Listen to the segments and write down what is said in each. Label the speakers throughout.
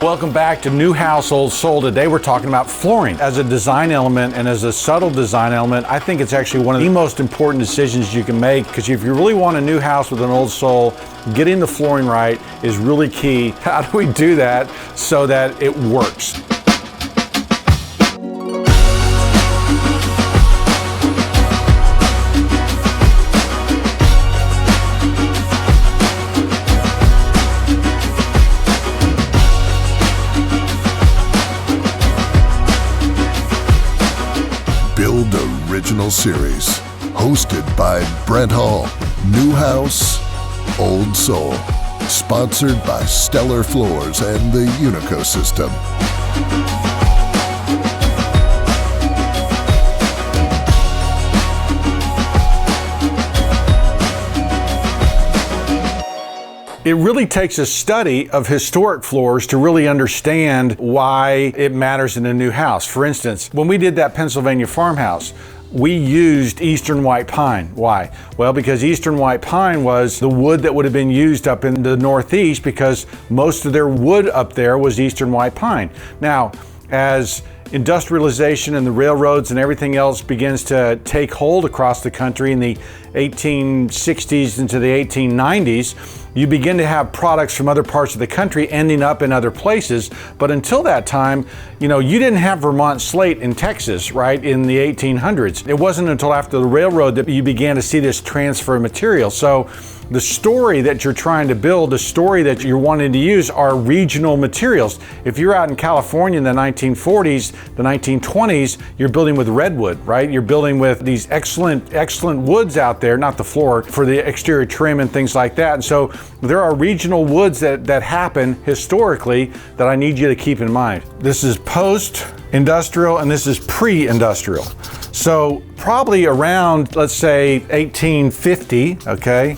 Speaker 1: Welcome back to New House, Old Soul. Today we're talking about flooring. As a design element and as a subtle design element, I think it's actually one of the most important decisions you can make, because if you really want a new house with an old soul, getting the flooring right is really key. How do we do that so that it works?
Speaker 2: Build Original Series, hosted by Brent Hall. New House, Old Soul. Sponsored by Stellar Floors and the Unico System.
Speaker 1: It really takes a study of historic floors to really understand why it matters in a new house. For instance, when we did that Pennsylvania farmhouse, we used eastern white pine. Why? Well, because eastern white pine was the wood that would have been used up in the Northeast, because most of their wood up there was eastern white pine. Now, as industrialization and the railroads and everything else begins to take hold across the country in the 1860s into the 1890s, you begin to have products from other parts of the country ending up in other places. But until that time, you didn't have Vermont slate in Texas, right, in the 1800s. It wasn't until after the railroad that you began to see this transfer of material. So the story that you're trying to build, the story that you're wanting to use, are regional materials. If you're out in California in the 1940s, the 1920s, you're building with redwood, right? You're building with these excellent woods out there, not the floor, for the exterior trim and things like that. And so there are regional woods that happen historically that I need you to keep in mind. This is post-industrial and this is pre-industrial. So probably around, let's say, 1850, okay?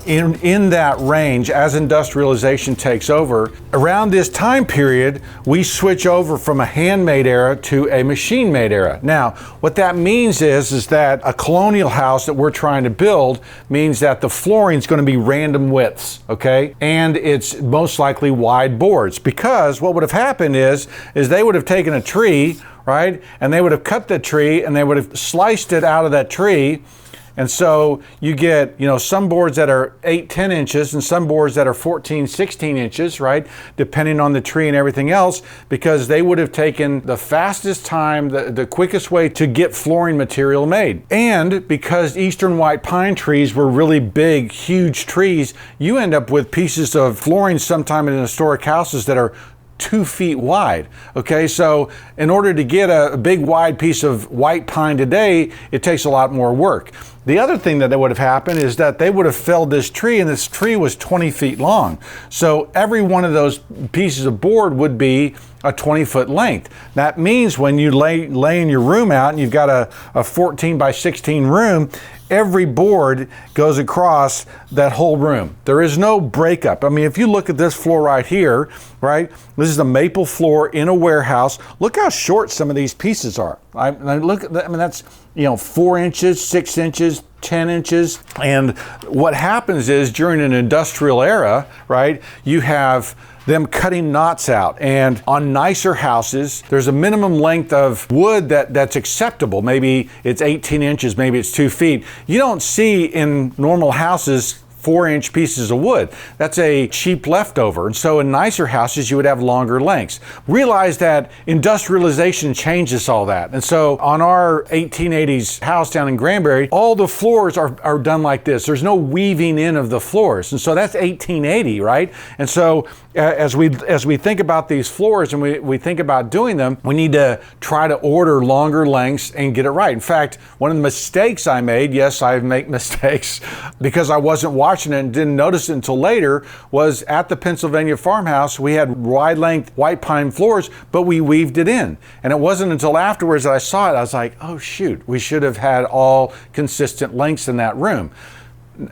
Speaker 1: In that range, as industrialization takes over, around this time period, we switch over from a handmade era to a machine-made era. Now, what that means is that a colonial house that we're trying to build means that the flooring is going to be random widths, okay? And it's most likely wide boards, because what would have happened is they would have taken a tree, right? And they would have cut the tree and they would have sliced it out of that tree. And so you get, some boards that are 8-10 inches and some boards that are 14-16 inches, right? Depending on the tree and everything else, because they would have taken the fastest time, the quickest way to get flooring material made. And because eastern white pine trees were really big, huge trees, you end up with pieces of flooring sometime in historic houses that are 2 feet wide. Okay, so in order to get a big wide piece of white pine today, it takes a lot more work. The other thing that would have happened is that they would have felled this tree, and this tree was 20 feet long. So every one of those pieces of board would be a 20-foot length. That means when you laying your room out and you've got a 14 by 16 room, every board goes across that whole room. There is no breakup. I mean, if you look at this floor right here, right, this is a maple floor in a warehouse. Look how short some of these pieces are. That's 4 inches, 6 inches, 10 inches. And what happens is during an industrial era, right, you have them cutting knots out. And on nicer houses, there's a minimum length of wood that's acceptable. Maybe it's 18 inches, maybe it's 2 feet. You don't see in normal houses 4-inch pieces of wood. That's a cheap leftover. And so in nicer houses, you would have longer lengths. Realize that industrialization changes all that. And so on our 1880s house down in Granbury, all the floors are done like this. There's no weaving in of the floors. And so that's 1880, right? And so as we think about these floors and we think about doing them, we need to try to order longer lengths and get it right. In fact, one of the mistakes I made, yes, I make mistakes because I wasn't watching it and didn't notice it until later, was at the Pennsylvania farmhouse, we had wide length white pine floors, but we weaved it in. And it wasn't until afterwards that I saw it, I was like, oh shoot, we should have had all consistent lengths in that room.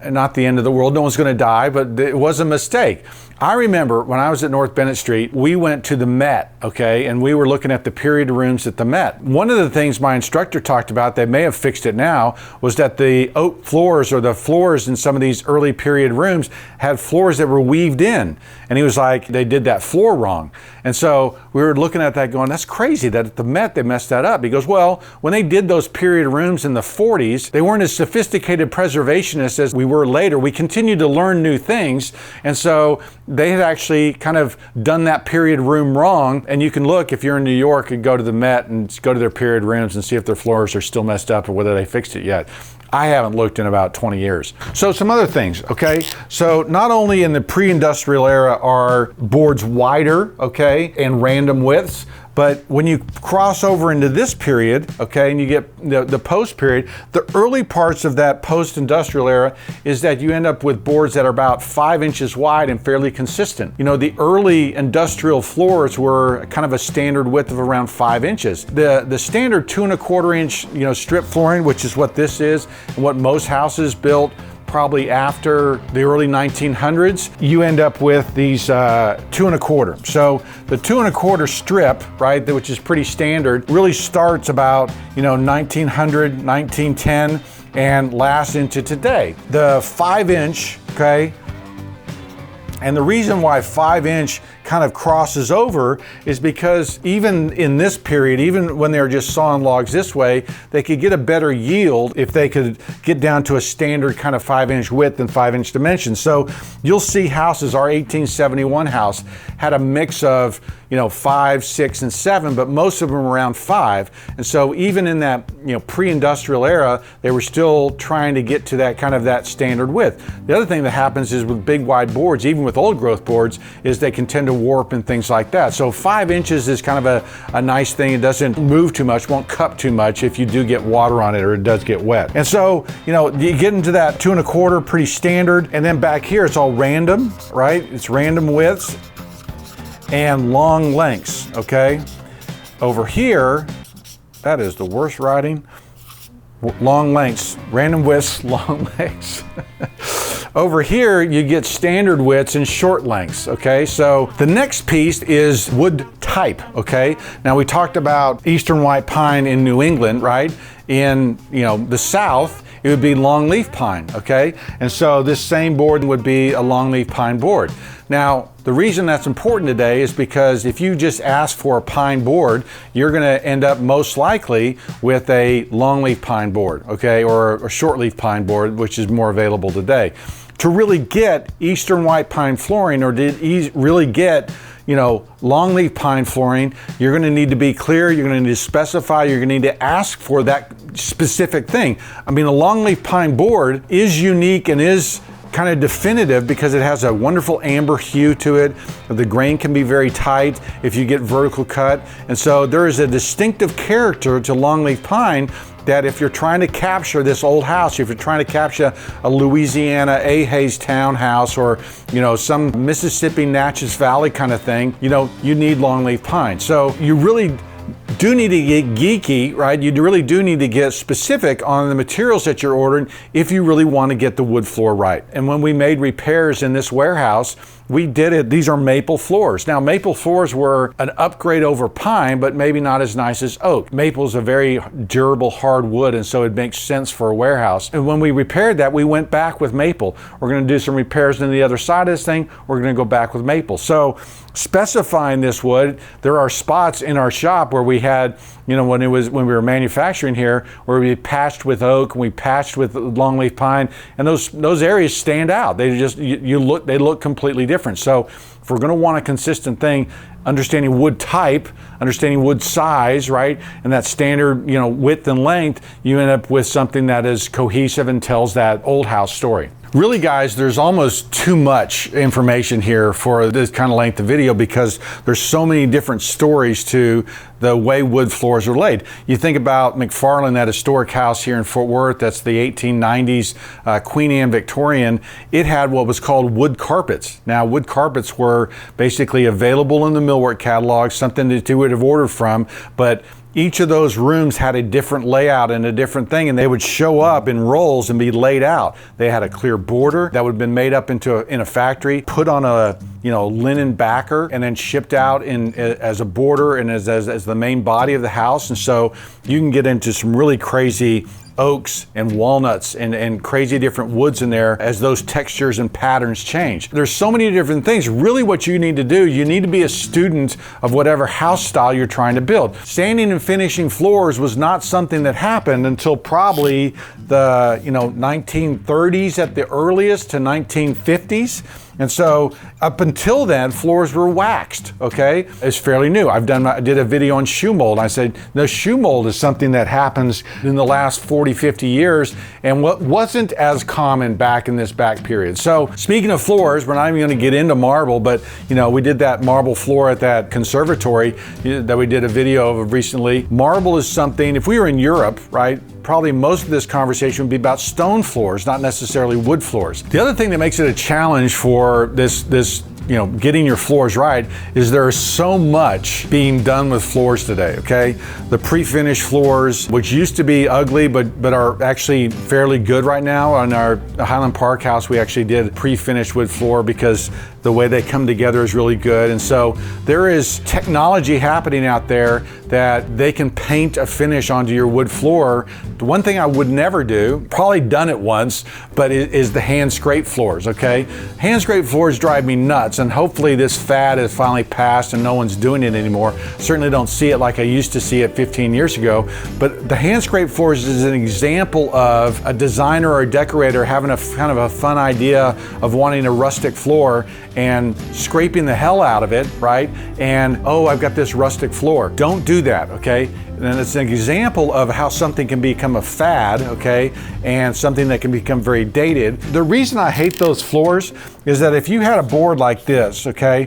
Speaker 1: not the end of the world. No one's going to die, but it was a mistake. I remember when I was at North Bennett Street, we went to the Met, okay, and we were looking at the period rooms at the Met. One of the things my instructor talked about, they may have fixed it now, was that the oak floors or the floors in some of these early period rooms had floors that were weaved in. And he was like, they did that floor wrong. And so we were looking at that going, that's crazy that at the Met they messed that up. He goes, well, when they did those period rooms in the 40s, they weren't as sophisticated preservationists as we were later. We continued to learn new things. And so they had actually kind of done that period room wrong. And you can look, if you're in New York, and go to the Met and go to their period rooms and see if their floors are still messed up or whether they fixed it yet. I haven't looked in about 20 years. So some other things, okay? So not only in the pre-industrial era are boards wider, okay, and random widths, but when you cross over into this period, okay, and you get the post period, the early parts of that post-industrial era is that you end up with boards that are about 5 inches wide and fairly consistent. You know, the early industrial floors were kind of a standard width of around 5 inches. The standard 2 1/4 inch, you know, strip flooring, which is what this is, and what most houses built probably after the early 1900s, you end up with these 2 1/4. So the 2 1/4 strip, right, which is pretty standard, really starts about, you know, 1900, 1910 and lasts into today. The 5 inch, okay, and the reason why 5 inch kind of crosses over is because even in this period, even when they were just sawing logs this way, they could get a better yield if they could get down to a standard kind of 5 inch width and 5 inch dimensions. So you'll see houses, our 1871 house had a mix of, you know, 5, 6, and 7, but most of them around 5. And so even in that, you know, pre-industrial era, they were still trying to get to that kind of that standard width. The other thing that happens is with big wide boards, even with old growth boards, is they can tend to warp and things like that. So 5 inches is kind of a nice thing. It doesn't move too much, won't cup too much if you do get water on it or it does get wet. And so, you know, you get into that 2 1/4, pretty standard. And then back here, it's all random, right? It's random widths and long lengths, okay? Over here, that is the worst writing. Long lengths, random widths, long lengths. Over here, you get standard widths and short lengths, okay? So the next piece is wood type, okay? Now we talked about eastern white pine in New England, right? In, you know, the South, it would be longleaf pine, okay? And so this same board would be a longleaf pine board. Now, the reason that's important today is because if you just ask for a pine board, you're gonna end up most likely with a longleaf pine board, okay? Or a shortleaf pine board, which is more available today. To really get eastern white pine flooring, or to really get, you know, longleaf pine flooring, you're gonna need to be clear, you're gonna need to specify, you're gonna need to ask for that specific thing. I mean, a longleaf pine board is unique and is kind of definitive because it has a wonderful amber hue to it. The grain can be very tight if you get vertical cut. And so there is a distinctive character to longleaf pine that if you're trying to capture this old house, if you're trying to capture a Louisiana A-Hayes townhouse or, you know, some Mississippi Natchez Valley kind of thing, you know, you need longleaf pine. So you really do need to get geeky, right? You really do need to get specific on the materials that you're ordering if you really want to get the wood floor right. And when we made repairs in this warehouse, we did it. These are maple floors. Now, maple floors were an upgrade over pine, but maybe not as nice as oak. Maple is a very durable, hard wood, and so it makes sense for a warehouse. And when we repaired that, we went back with maple. We're going to do some repairs on the other side of this thing. We're going to go back with maple. So specifying this wood, there are spots in our shop where we had, you know, when we were manufacturing here, where we patched with oak and we patched with longleaf pine, and those areas stand out. They just they look completely different. So if we're going to want a consistent thing, understanding wood type, understanding wood size, right, and that standard, you know, width and length, you end up with something that is cohesive and tells that old house story. Really, guys, there's almost too much information here for this kind of length of video because there's so many different stories to the way wood floors are laid. You think about McFarland, that historic house here in Fort Worth, that's the 1890s Queen Anne Victorian. It had what was called wood carpets. Now, wood carpets were basically available in the millwork catalog, something that you would have ordered from, but each of those rooms had a different layout and a different thing, and they would show up in rolls and be laid out. They had a clear border that would have been made up in a factory, put on a linen backer, and then shipped out as a border and as the main body of the house. And so you can get into some really crazy oaks and walnuts and crazy different woods in there as those textures and patterns change. There's so many different things. Really what you need to do, you need to be a student of whatever house style you're trying to build. Sanding and finishing floors was not something that happened until probably the 1930s at the earliest to 1950s. And so up until then, floors were waxed, okay? It's fairly new. I did a video on shoe mold. I said, the shoe mold is something that happens in the last 40, 50 years and what wasn't as common back in this back period. So speaking of floors, we're not even gonna get into marble, but we did that marble floor at that conservatory that we did a video of recently. Marble is something, if we were in Europe, right, probably most of this conversation would be about stone floors, not necessarily wood floors. The other thing that makes it a challenge for this getting your floors right is there is so much being done with floors today, okay? The pre-finished floors, which used to be ugly, but are actually fairly good right now. On our Highland Park house, we actually did pre-finished wood floor because the way they come together is really good. And so there is technology happening out there that they can paint a finish onto your wood floor. The one thing I would never do, probably done it once, but is the hand scrape floors, okay? Hand scrape floors drive me nuts, and hopefully this fad has finally passed and no one's doing it anymore. Certainly don't see it like I used to see it 15 years ago, but the hand scrape floors is an example of a designer or a decorator having a kind of a fun idea of wanting a rustic floor and scraping the hell out of it, right? And, oh, I've got this rustic floor. Don't do that, okay? And it's an example of how something can become a fad, okay? And something that can become very dated. The reason I hate those floors is that if you had a board like this, okay,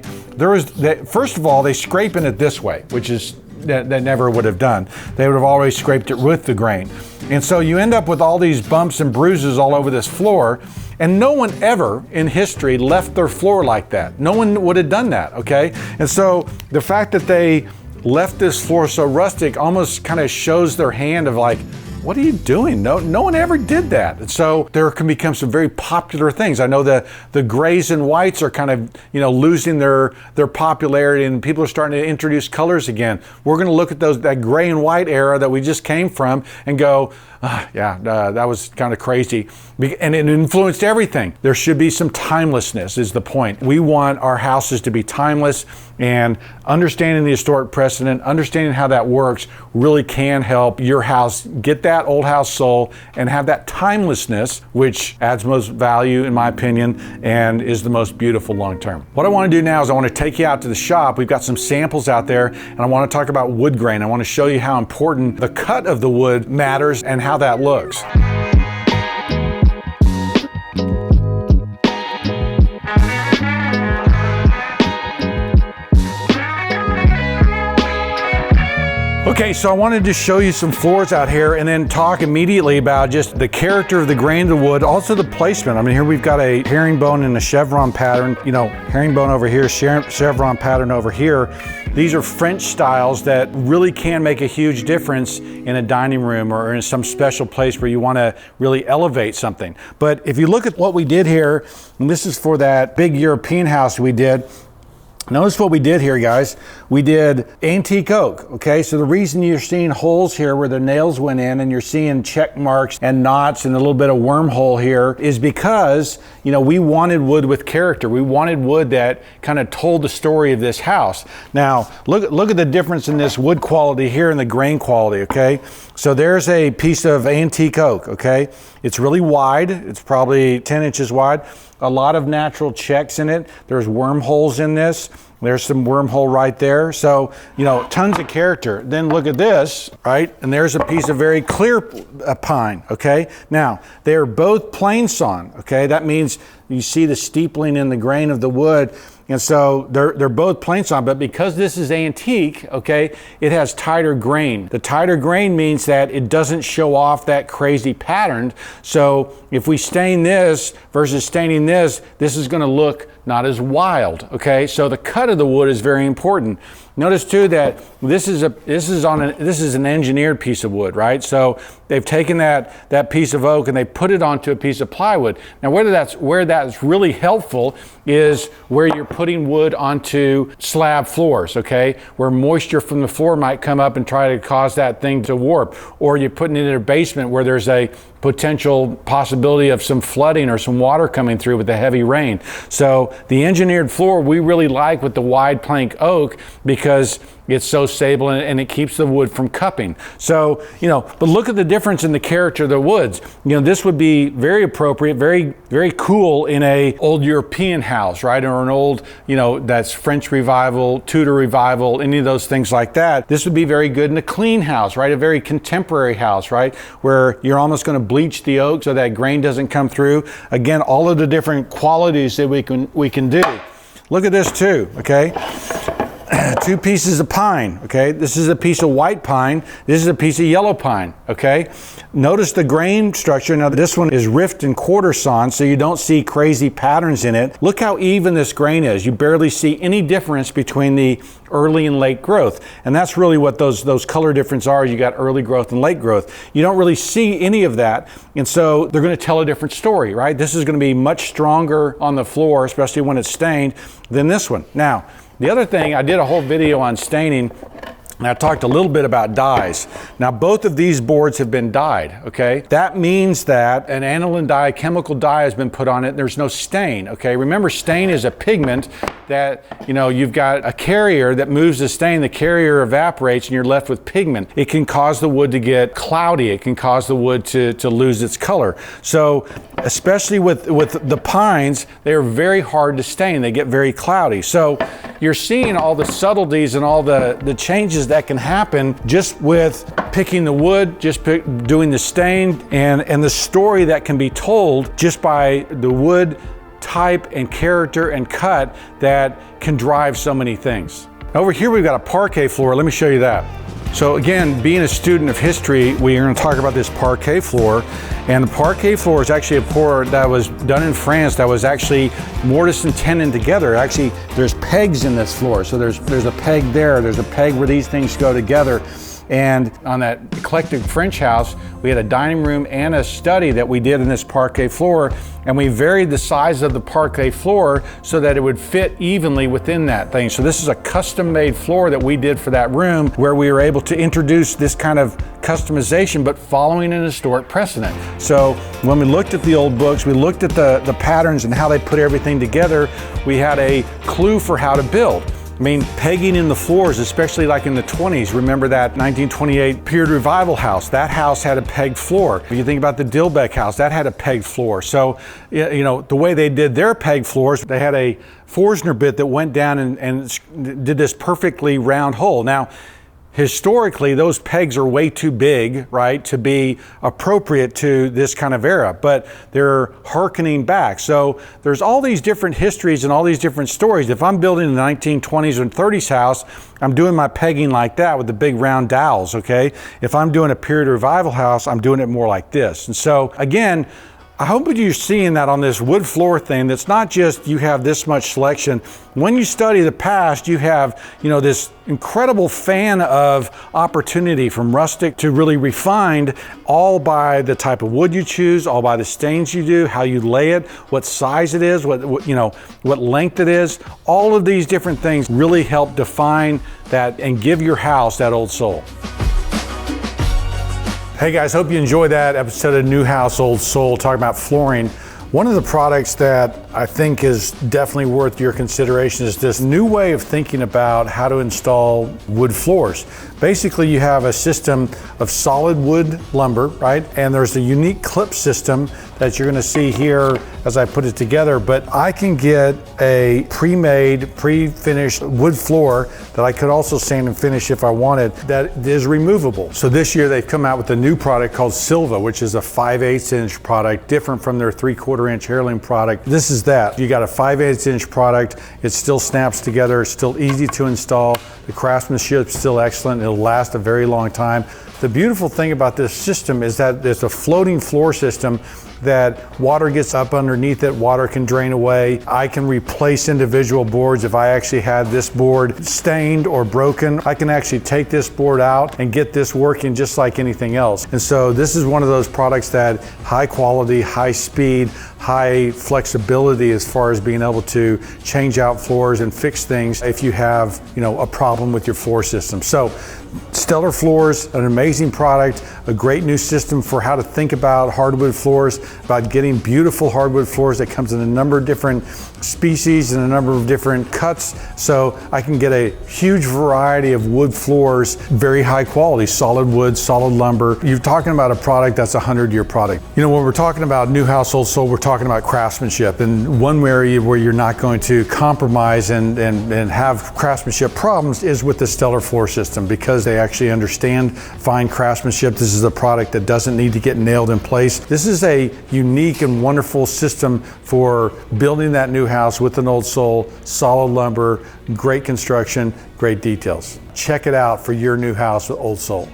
Speaker 1: first of all, they scraping it this way, which is that never would have done. They would have always scraped it with the grain. And so you end up with all these bumps and bruises all over this floor, and no one ever in history left their floor like that. No one would have done that, okay? And so the fact that they left this floor so rustic almost kind of shows their hand of like, what are you doing? No one ever did that. And so there can become some very popular things. I know the grays and whites are kind of, losing their popularity, and people are starting to introduce colors again. We're going to look at that gray and white era that we just came from and go, that was kind of crazy. And it influenced everything. There should be some timelessness is the point. We want our houses to be timeless, and understanding the historic precedent, understanding how that works really can help your house get that old house soul and have that timelessness, which adds most value in my opinion and is the most beautiful long term. What I want to do now is I want to take you out to the shop. We've got some samples out there, and I want to talk about wood grain. I want to show you how important the cut of the wood matters and how that looks. Okay, so I wanted to show you some floors out here and then talk immediately about just the character of the grain of the wood, also the placement. I mean, here we've got a herringbone and a chevron pattern, herringbone over here, chevron pattern over here. These are French styles that really can make a huge difference in a dining room or in some special place where you want to really elevate something. But if you look at what we did here, and this is for that big European house we did, notice what we did here, guys. We did antique oak, okay? So the reason you're seeing holes here where the nails went in and you're seeing check marks and knots and a little bit of wormhole here is because, we wanted wood with character. We wanted wood that kind of told the story of this house. Now, look at the difference in this wood quality here and the grain quality, okay? So there's a piece of antique oak, okay? It's really wide. It's probably 10 inches wide. A lot of natural checks in it. There's wormholes in this. There's some wormhole right there. So, tons of character. Then look at this, right? And there's a piece of very clear pine, okay? Now, they're both plain sawn, okay? That means you see the steepling in the grain of the wood. And so they're both plain sawn, but because this is antique, okay, it has tighter grain. The tighter grain means that it doesn't show off that crazy pattern. So if we stain this versus staining this is going to look not as wild, okay? So the cut of the wood is very important. Notice too that this is an engineered piece of wood, right? So they've taken that piece of oak and they put it onto a piece of plywood. Now where that's really helpful is where you're putting wood onto slab floors, okay? Where moisture from the floor might come up and try to cause that thing to warp. Or you're putting it in a basement where there's a potential possibility of some flooding or some water coming through with the heavy rain. So the engineered floor we really like with the wide plank oak because it's so stable and it keeps the wood from cupping. So, but look at the difference in the character of the woods. This would be very appropriate, very, very cool in a old European house, right? Or an old, that's French Revival, Tudor Revival, any of those things like that. This would be very good in a clean house, right? A very contemporary house, right? Where you're almost going to bleach the oak so that grain doesn't come through. Again, all of the different qualities that we can do. Look at this too, okay? 2 pieces of pine, okay? This is a piece of white pine. This is a piece of yellow pine, okay? Notice the grain structure. Now this one is rift and quarter sawn, so you don't see crazy patterns in it. Look how even this grain is. You barely see any difference between the early and late growth. And that's really what those color differences are. You got early growth and late growth. You don't really see any of that. And so they're going to tell a different story, right? This is going to be much stronger on the floor, especially when it's stained, than this one. Now, the other thing, I did a whole video on staining, and I talked a little bit about dyes. Now, both of these boards have been dyed, okay? That means that an aniline dye, chemical dye has been put on it, and there's no stain, okay? Remember, stain is a pigment that, you've got a carrier that moves the stain, the carrier evaporates, and you're left with pigment. It can cause the wood to get cloudy. It can cause the wood to lose its color. So, especially with the pines, they are very hard to stain. They get very cloudy. So, you're seeing all the subtleties and all the changes that can happen just with picking the wood, just doing the stain, and the story that can be told just by the wood type and character and cut that can drive so many things. Over here we've got a parquet floor. Let me show you that. So again, being a student of history, we are going to talk about this parquet floor. And the parquet floor is actually a floor that was done in France that was actually mortise and tenon together. Actually, there's pegs in this floor. So there's a peg there, there's a peg where these things go together. And on that eclectic French house, we had a dining room and a study that we did in this parquet floor, and we varied the size of the parquet floor so that it would fit evenly within that thing. So this is a custom-made floor that we did for that room where we were able to introduce this kind of customization, but following an historic precedent. So when we looked at the old books, we looked at the patterns and how they put everything together, we had a clue for how to build. I mean, pegging in the floors, especially like in the 20s, remember that 1928 period revival house? That house had a pegged floor. If you think about the Dilbeck house, that had a pegged floor. So, the way they did their pegged floors, they had a Forstner bit that went down and did this perfectly round hole. Now, historically, those pegs are way too big, right, to be appropriate to this kind of era, but they're hearkening back. So there's all these different histories and all these different stories. If I'm building a 1920s and 30s house, I'm doing my pegging like that with the big round dowels, okay? If I'm doing a period revival house, I'm doing it more like this. And so, again, I hope that you're seeing that on this wood floor thing. That's not just you have this much selection. When you study the past, you have, this incredible fan of opportunity from rustic to really refined, all by the type of wood you choose, all by the stains you do, how you lay it, what size it is, what length it is. All of these different things really help define that and give your house that old soul. Hey guys, hope you enjoyed that episode of New House, Old Soul, talking about flooring. One of the products that I think is definitely worth your consideration is this new way of thinking about how to install wood floors. Basically, you have a system of solid wood lumber, right? And there's a unique clip system that you're gonna see here as I put it together, but I can get a pre-made, pre-finished wood floor that I could also sand and finish if I wanted, that is removable. So this year they've come out with a new product called Silva, which is a 5/8 inch product, different from their 3/4 inch heirloom product. This is that. You got a 5/8 inch product, it still snaps together, it's still easy to install, the craftsmanship is still excellent, it'll last a very long time. The beautiful thing about this system is that it's a floating floor system that water gets up underneath it, water can drain away. I can replace individual boards. If I actually had this board stained or broken, I can actually take this board out and get this working just like anything else. And so this is one of those products that high quality, high speed, high flexibility as far as being able to change out floors and fix things if you have, a problem with your floor system. So Stellar Floors, an amazing product, a great new system for how to think about hardwood floors, about getting beautiful hardwood floors that comes in a number of different species and a number of different cuts. So I can get a huge variety of wood floors, very high quality, solid wood, solid lumber. You're talking about a product that's a 100-year product. When we're talking about new house, old soul, we're talking about craftsmanship. And one area where you're not going to compromise and have craftsmanship problems is with the Stellar Floor system, because they actually understand fine craftsmanship. This is a product that doesn't need to get nailed in place. This is a unique and wonderful system for building that new house with an old soul, solid lumber, great construction, great details. Check it out for your new house with Old Soul.